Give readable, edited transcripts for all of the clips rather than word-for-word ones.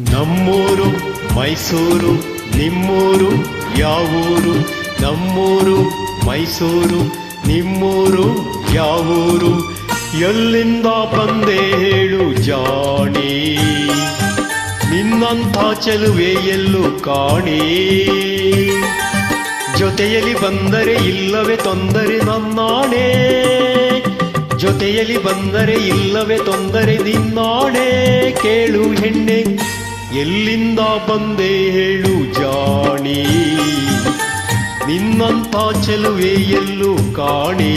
ನಮ್ಮೂರು ಮೈಸೂರು ನಿಮ್ಮೂರು ಯಾವೂರು? ನಮ್ಮೂರು ಮೈಸೂರು ನಿಮ್ಮೂರು ಯಾವೂರು? ಎಲ್ಲಿಂದ ಬಂದೆ ಹೇಳು ಜಾಣಿ, ನಿನ್ನಂಥ ಚೆಲುವೆ ಎಲ್ಲೂ ಕಾಣಿ. ಜೊತೆಯಲ್ಲಿ ಬಂದರೆ ಇಲ್ಲವೇ ತೊಂದರೆ ನನ್ನಾಣೆ, ಜೊತೆಯಲ್ಲಿ ಬಂದರೆ ಇಲ್ಲವೇ ತೊಂದರೆ ನಿನ್ನಾಣೆ. ಕೇಳು ಹೆಣ್ಣೆ, ಎಲ್ಲಿಂದ ಬಂದೆ ಹೇಳು ಜಾಣಿ, ನಿನ್ನಂಥ ಚೆಲುವೆ ಎಲ್ಲೂ ಕಾಣೆ.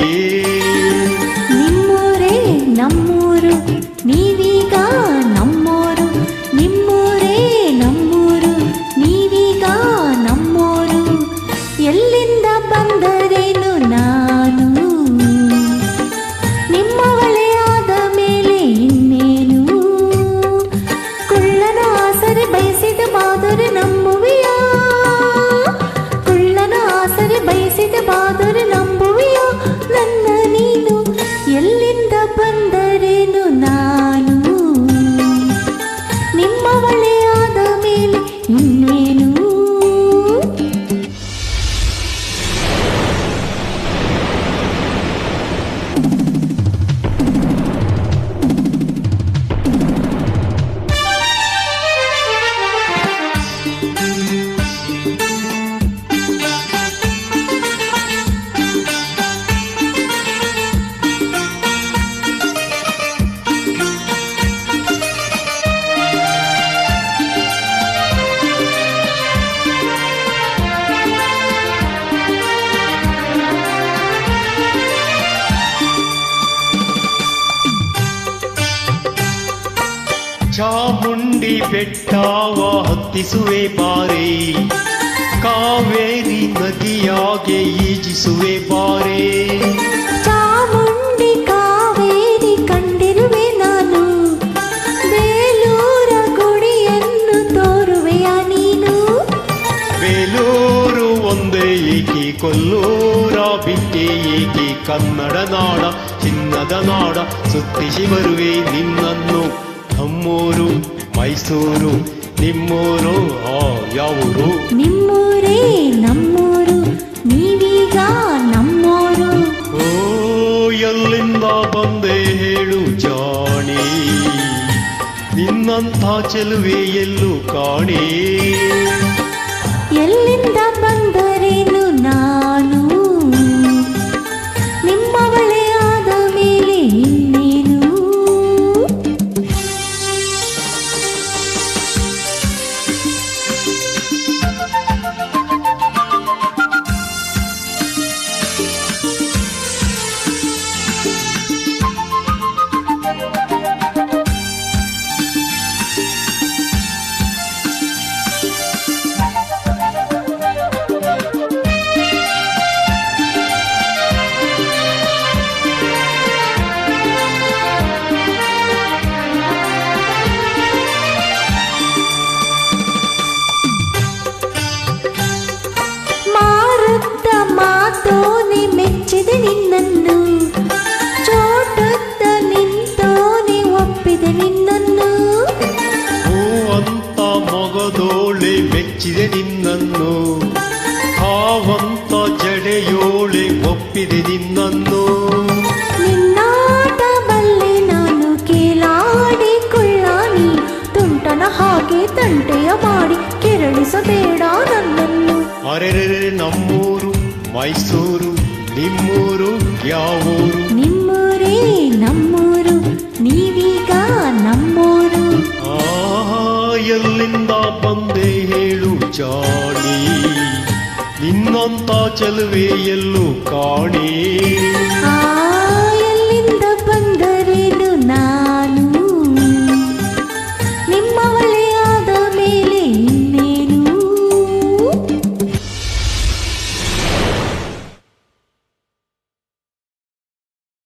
ನಿಮ್ಮೂರೇ ನಮ್ಮೂರು, ನೀವೀಗ ನಮ್ಮೋರು. ನಿಮ್ಮೂರೇ ನಮ್ಮೂರು, ನೀವೀಗ ನಮ್ಮೋರು. ಎಲ್ಲಿಂದ ಬಂದರೇನು ನಾನು, ನಿಮ್ಮವಳೇ ಆದ ಮೇಲೆ ಇನ್ನೇನು. ಕುಳ್ಳನ ಆಸರೆ ಬಯಸಿದ ಬಾದರೆ ನಂಬುವೆಯಾ, ಕುಳ್ಳನ ಆಸರೆ ಬಯಸಿದ ಬಾದರೆ ನಂಬುವೆಯಾ ನನ್ನ ನೀನು. ಎಲ್ಲಿಂದ ಬಂದರೇನು ನಾನು, ನಿಮ್ಮವಳೇ ಆದ ಮೇಲೆ ಇನ್ನೇನು. ಚಾಮುಂಡಿ ಬೆಟ್ಟವ ಹತ್ತಿಸುವೆ ಬಾರೆ, ಕಾವೇರಿ ನದಿಯಾಗೆ ಈಜಿಸುವೆ ಬಾರೆ. ಚಾಮುಂಡಿ ಕಾವೇರಿ ಕಂಡಿರುವೆ ನಾನು, ಬೇಲೂರ ಗುಡಿಯನ್ನು ತೋರುವೆಯ ನೀನು. ಬೇಲೂರು ಒಂದೇ ಏಕೆ, ಕೊಲ್ಲೂರ ಬಿಟ್ಟೆ ಏಕೆ, ಕನ್ನಡ ನಾಡ ಚಿನ್ನದ ನಾಡ ಸುತ್ತಿಸಿ ಬರುವೆ ನಿನ್ನನ್ನು. ನಮ್ಮೂರು ಮೈಸೂರು ನಿಮ್ಮೂರು ಯಾವೂರು? ನಿಮ್ಮೂರೇ ನಮ್ಮೂರು, ನೀವೀಗ ನಮ್ಮೋರು. ಓ ಎಲ್ಲಿಂದ ಬಂದೆ ಹೇಳು ಜಾಣಿ, ನಿನ್ನಂಥ ಚೆಲುವೆ ಎಲ್ಲೂ ಕಾಣಿ. ಎಲ್ಲಿಂದ ಬಂದರೇನು ನಾನು, ನಿಮ್ಮವಳೇ ಆದ ಮೇಲೆ ಇನ್ನೇನು. ಮಾತೋನೆ ಮೆಚ್ಚಿದೆ ನಿನ್ನನ್ನು, ಚೋಟದ ನಿಂತೋನೆ ಒಪ್ಪಿದೆ ನಿನ್ನನ್ನು. ಓ ಅಂತ ಮಗದೋಳೆ ಮೆಚ್ಚಿದೆ ನಿನ್ನನ್ನು, ಹಾವಂತ ಜಡೆಯೋಳೆ ಒಪ್ಪಿದೆ ನಿನ್ನನ್ನು. ನಿನ್ನಾಟ ಬಲ್ಲೆ ನಾನು ಕೇಳಾಡಿ ಕುಳ್ಳಾನಿ, ತುಂಟನ ಹಾಗೆ ತಂಟೆಯ ಮಾಡಿ ಕೆರಳಿಸಬೇಡ ನನ್ನನ್ನು. ಅರೆರೆ ನಮ್ಮೂರು ಮೈಸೂರು ನಿಮ್ಮೂರು ಯಾವೂರು? ನಿಮ್ಮೂರೇ ನಮ್ಮೂರು, ನೀವೀಗ ನಮ್ಮೋರು. ಎಲ್ಲಿಂದ ಬಂದೆ ಹೇಳು ಜಾಣಿ, ನಿನ್ನಂಥ ಚೆಲುವೆ ಎಲ್ಲೂ ಕಾಣಿ.